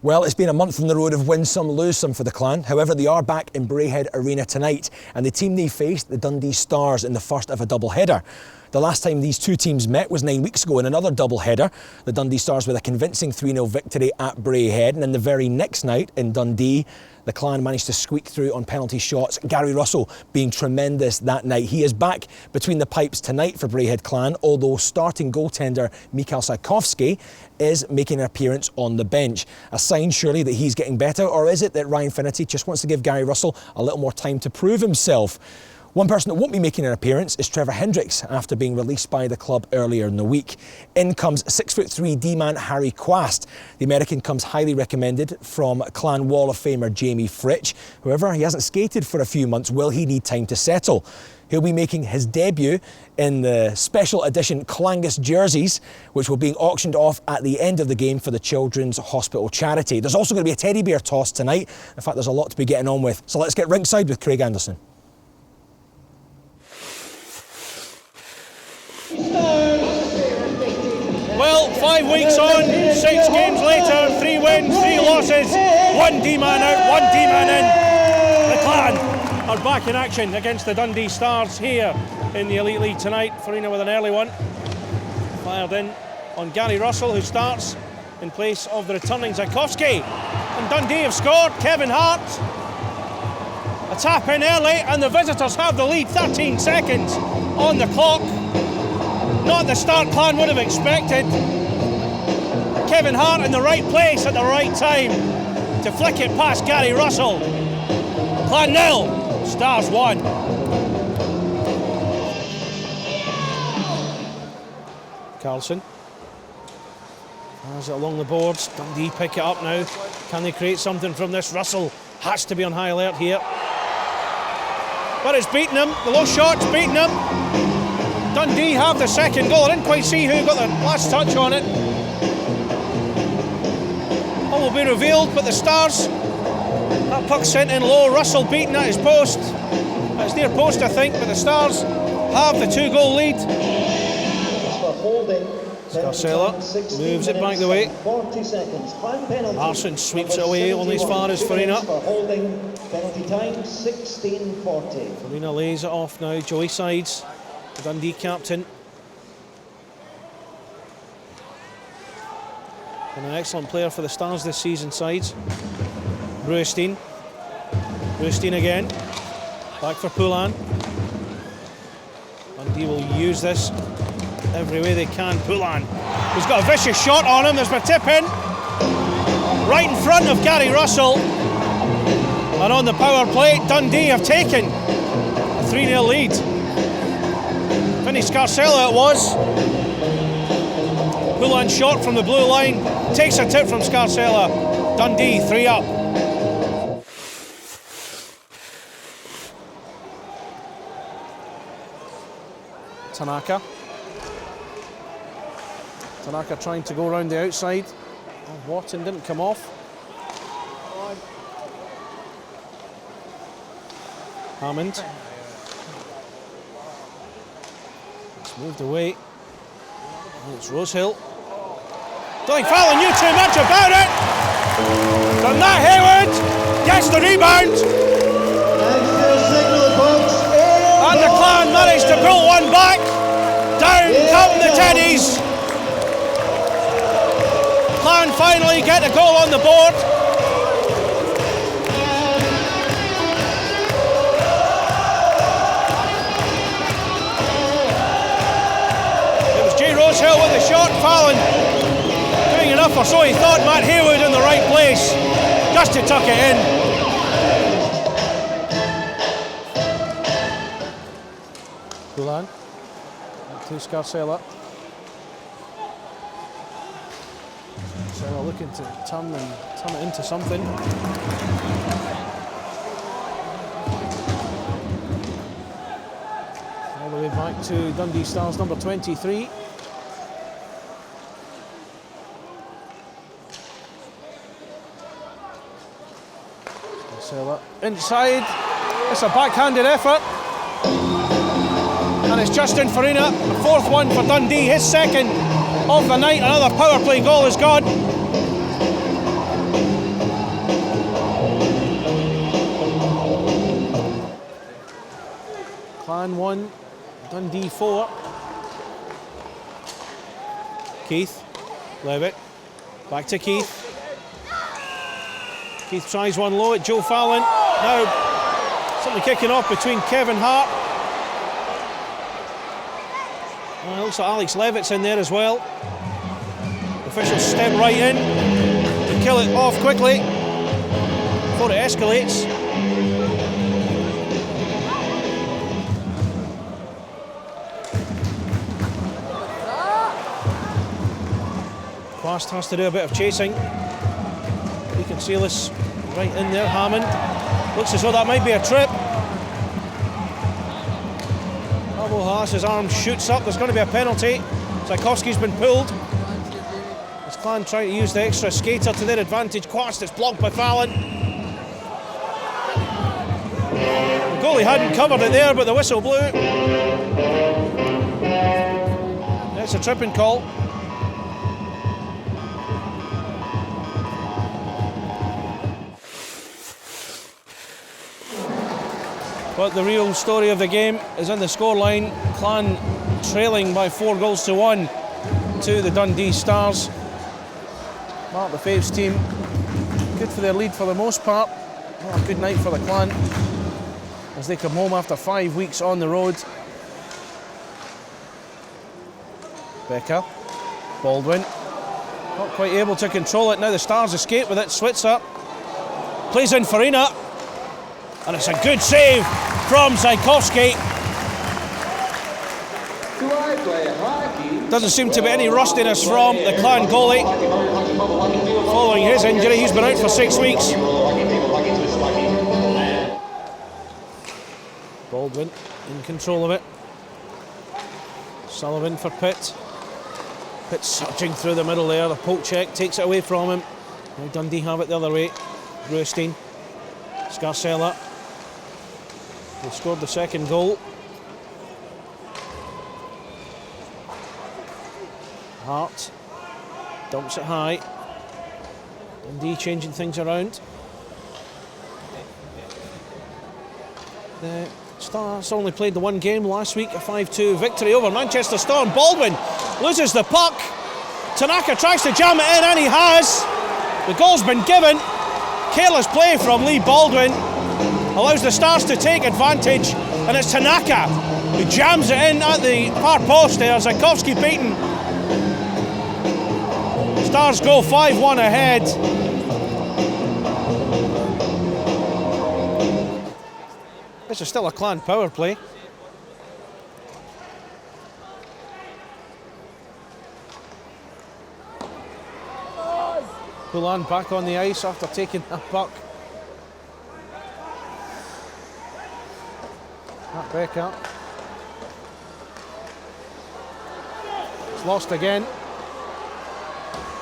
Well, it's been a month on the road of win some, lose some for the Clan. However, they are back in Braehead Arena tonight, and the team they faced, the Dundee Stars, in the first of a double-header. The last time these two teams met was 9 weeks ago in another double-header. The Dundee Stars with a convincing 3-0 victory at Braehead, and then the very next night in Dundee, the Clan managed to squeak through on penalty shots. Gary Russell being tremendous that night. He is back between the pipes tonight for Braehead Clan, although starting goaltender Mikhail Sajkovski is making an appearance on the bench. A sign surely that he's getting better, or is it that Ryan Finnerty just wants to give Gary Russell a little more time to prove himself? One person that won't be making an appearance is Trevor Hendricks after being released by the club earlier in the week. In comes 6'3" D-man Harry Quast. The American comes highly recommended from Clan Wall of Famer Jamie Fritsch. However, he hasn't skated for a few months. Will he need time to settle? He'll be making his debut in the special edition Clangus jerseys, which will be auctioned off at the end of the game for the Children's Hospital charity. There's also going to be a teddy bear toss tonight. In fact, there's a lot to be getting on with. So let's get ringside with Craig Anderson. Well, 5 weeks on, 6 games later, 3 wins, 3 losses, 1 D-man out, 1 D-man in. The Clan are back in action against the Dundee Stars here in the Elite League tonight. Faryna with an early one, fired in on Gary Russell, who starts in place of the returning Sajkovski. And Dundee have scored. Kevin Hart, a tap in early, and the visitors have the lead. 13 seconds on the clock. Not the start Clan would have expected. Kevin Hart in the right place at the right time to flick it past Gary Russell. Clan 0, Stars 1. Carlson has it along the boards. Dundee pick it up now. Can they create something from this? Russell has to be on high alert here. But it's beaten him. The low shot's beaten him. Dundee have the second goal. I didn't quite see who got the last touch on it. All will be revealed, but the Stars, that puck sent in low. Russell beaten at his post. It's near post, I think, but the Stars have the 2-goal lead. Scarsella moves it back the way. Larson sweeps it away only as far as Faryna. Faryna lays it off now. Joey Sides, the Dundee captain. And an excellent player for the Stars this season, Sides. Braehead again. Back for Poulin. Dundee will use this every way they can. Poulin, who's got a vicious shot on him. There's a tip in. Right in front of Gary Russell. And on the power play, Dundee have taken a 3-0 lead. Vinny Scarsella it was. Poulin shot from the blue line. Takes a tip from Scarsella. Dundee 3 up. Tanaka trying to go around the outside. Oh, Watson didn't come off. Hammond. It's moved away. And it's Rosehill. Joe Fallon knew too much about it. From that, Hayward gets the rebound. And the Clan managed to pull one back. Down come the Teddies. Clan finally get a goal on the board. It was J. Rosehill with the shot. Fallon doing enough, or so he thought. Matt Haywood in the right place just to tuck it in. Poulin to Scarsella. Scarsella looking to turn it into something. All the way back to Dundee Stars number 23. Scarsella inside. It's a backhanded effort. And it's Justin Faryna, the 4th one for Dundee, his 2nd of the night. Another power play goal is gone. Clan 1, Dundee 4. Keith, Levitt, back to Keith. Keith tries one low at Joe Fallon. Now, something kicking off between Kevin Hart. Well, it looks like Alex Levitt's in there as well. Officials step right in to kill it off quickly before it escalates. Quast has to do a bit of chasing. You can see this right in there. Hammond looks as though that might be a trip. Pablo Haas's arm shoots up. There's going to be a penalty. Tchaikovsky's been pulled. This Clan trying to use the extra skater to their advantage. Quast is blocked by Fallon. The goalie hadn't covered it there, but the whistle blew. It's a tripping call. But the real story of the game is in the scoreline. Clan trailing by 4-1 to the Dundee Stars. Marc LeFebvre's team good for their lead for the most part. Not a good night for the Clan as they come home after 5 weeks on the road. Becker, Baldwin, not quite able to control it. Now the Stars escape with it. Switzer plays in Faryna. And it's a good save from Tchaikovsky. Doesn't seem to be any rustiness from the Clan goalie. Following his injury, he's been out for 6 weeks. Baldwin in control of it. Sullivan for Pitt. Pitt surging through the middle there. The poke check takes it away from him. Now Dundee have it the other way. Ruestein, Scarsella. They scored the second goal. Hart dumps it high. Dundee changing things around. The Stars only played the one game last week, a 5-2 victory over Manchester Storm. Baldwin loses the puck. Tanaka tries to jam it in, and he has. The goal's been given. Careless play from Lee Baldwin allows the Stars to take advantage, and it's Tanaka who jams it in at the far post there. Tchaikovsky beaten. Stars go 5-1 ahead. This is still a Clan power play. Poulin back on the ice after taking that puck. That Becker. It's lost again.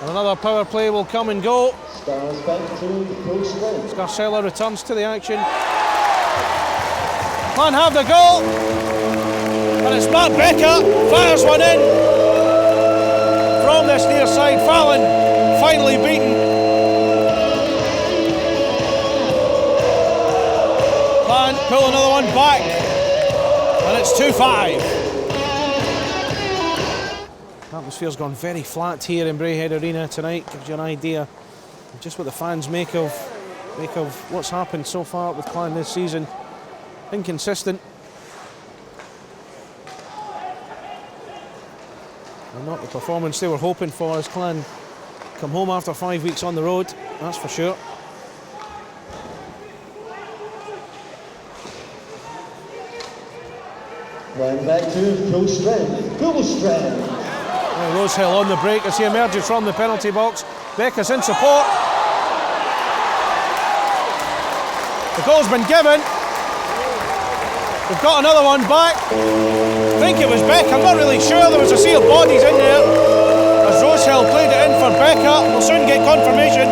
And another power play will come and go. Scarsella returns to the action. Clan have the goal. And it's Matt Becker. Fires one in. From this near side. Fallon finally beaten. Clan pull another one back. And it's 2-5. Atmosphere's gone very flat here in Braehead Arena tonight. Gives you an idea of just what the fans make of what's happened so far with Clan this season. Inconsistent. And not the performance they were hoping for as Clan come home after 5 weeks on the road, that's for sure. Going back to full strength. Rosehill on the break as he emerges from the penalty box. Becker's in support. The goal's been given. We've got another one back. I think it was Becker, I'm not really sure. There was a sea of bodies in there as Rosehill played it in for Becker. We'll soon get confirmation.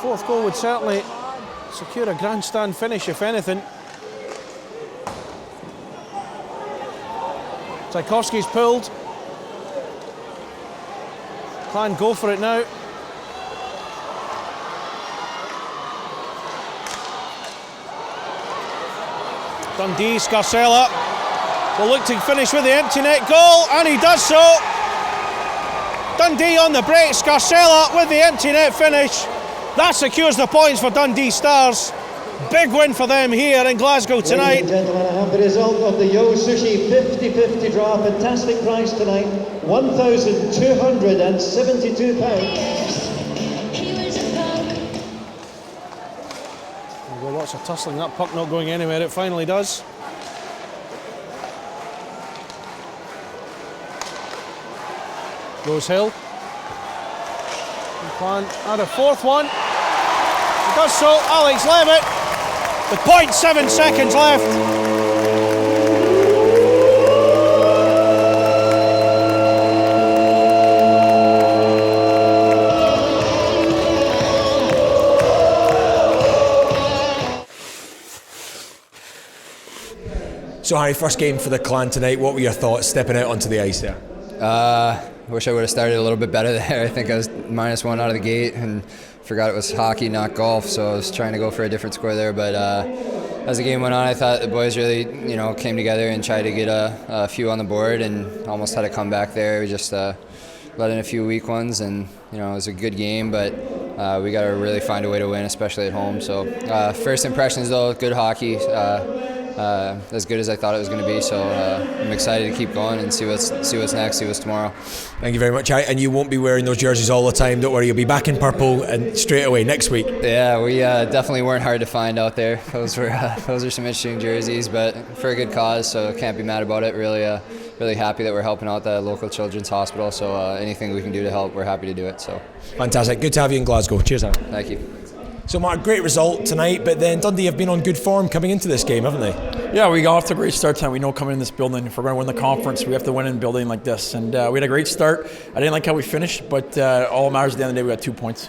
Fourth goal would certainly secure a grandstand finish, if anything. Tchaikovsky's pulled. Clan go for it now. Dundee, Scarsella will look to finish with the empty net goal, and he does so. Dundee on the break, Scarsella with the empty net finish. That secures the points for Dundee Stars. Big win for them here in Glasgow tonight. Ladies and gentlemen, I have the result of the Yo Sushi 50-50 draw. Fantastic prize tonight, £1,272. Well, lots of tussling, that puck not going anywhere, it finally does. Goes Hill. Clan add a fourth one. He does so, Alex Levitt, with 0.7 seconds left. So Harry, first game for the Clan tonight. What were your thoughts stepping out onto the ice there? Wish I would have started a little bit better there. I think I was -1 out of the gate and forgot it was hockey, not golf, so I was trying to go for a different score there. But as the game went on, I thought the boys really, came together and tried to get a few on the board, and almost had a comeback there. We just let in a few weak ones, and it was a good game, but we got to really find a way to win, especially at home. So first impressions though, good hockey. As good as I thought it was going to be, so I'm excited to keep going and see what's next, see what's tomorrow. Thank you very much, Harry. And you won't be wearing those jerseys all the time, don't worry, you'll be back in purple and straight away next week. Yeah, we definitely weren't hard to find out there. Those are some interesting jerseys, but for a good cause, so can't be mad about it. Really happy that we're helping out the local children's hospital, so anything we can do to help, we're happy to do it. So fantastic, good to have you in Glasgow. Cheers, Harry. Thank you. So Mark, great result tonight, but then Dundee have been on good form coming into this game, haven't they? Yeah, we got off to a great start tonight. We know coming in this building, if we're going to win the conference, we have to win in a building like this. And we had a great start. I didn't like how we finished, but all that matters at the end of the day, we got 2 points.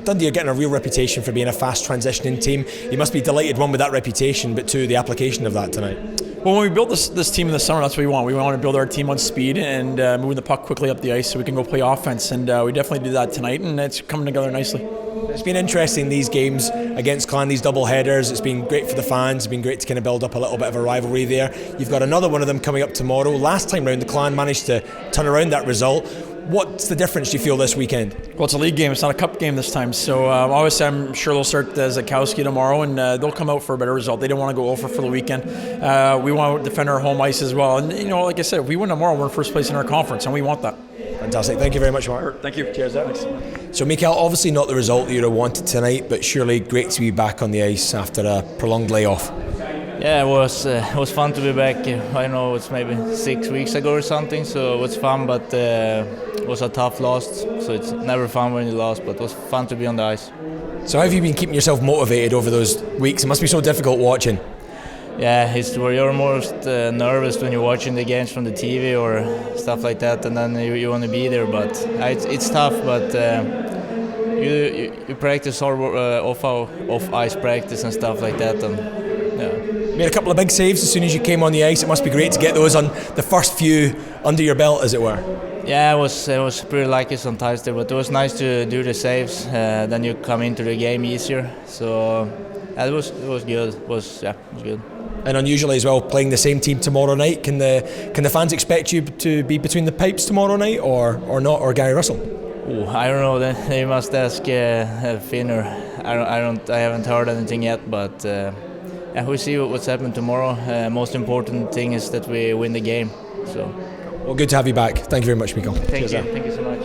Dundee are getting a real reputation for being a fast transitioning team. You must be delighted, one, with that reputation, but two, the application of that tonight. Well, when we built this team in the summer, that's what we want. We want to build our team on speed and moving the puck quickly up the ice so we can go play offense. And we definitely did that tonight, and it's coming together nicely. It's been interesting, these games against Clan, these double headers. It's been great for the fans. It's been great to kind of build up a little bit of a rivalry there. You've got another one of them coming up tomorrow. Last time round, the Clan managed to turn around that result. What's the difference, do you feel, this weekend? Well, it's a league game. It's not a cup game this time. So obviously, I'm sure they'll start Zakowski tomorrow, and they'll come out for a better result. They don't want to go over for the weekend. We want to defend our home ice as well. And, like I said, if we win tomorrow, we're in first place in our conference, and we want that. Fantastic. Thank you very much, Mark. Thank you. Cheers, Alex. So, Mikael, obviously not the result that you'd have wanted tonight, but surely great to be back on the ice after a prolonged layoff. Yeah, it was fun to be back. I know it's maybe 6 weeks ago or something, so it was fun, but it was a tough loss, so it's never fun when you lost, but it was fun to be on the ice. So how have you been keeping yourself motivated over those weeks? It must be so difficult watching. Yeah, it's where you're most nervous when you're watching the games from the TV or stuff like that, and then you want to be there, but it's tough, but you practice all off ice practice and stuff like that, and yeah. Made a couple of big saves as soon as you came on the ice. It must be great to get those on the first few under your belt, as it were. Yeah, it was pretty lucky sometimes there, but it was nice to do the saves. Then you come into the game easier. So it was good. It was good. And unusually as well, playing the same team tomorrow night. Can the fans expect you to be between the pipes tomorrow night, or not, or Gary Russell? Ooh, I don't know. They must ask Finner. I haven't heard anything yet, but. We'll see what's happened tomorrow. Most important thing is that we win the game. So. Well, good to have you back. Thank you very much, Mikael. Thank you so much.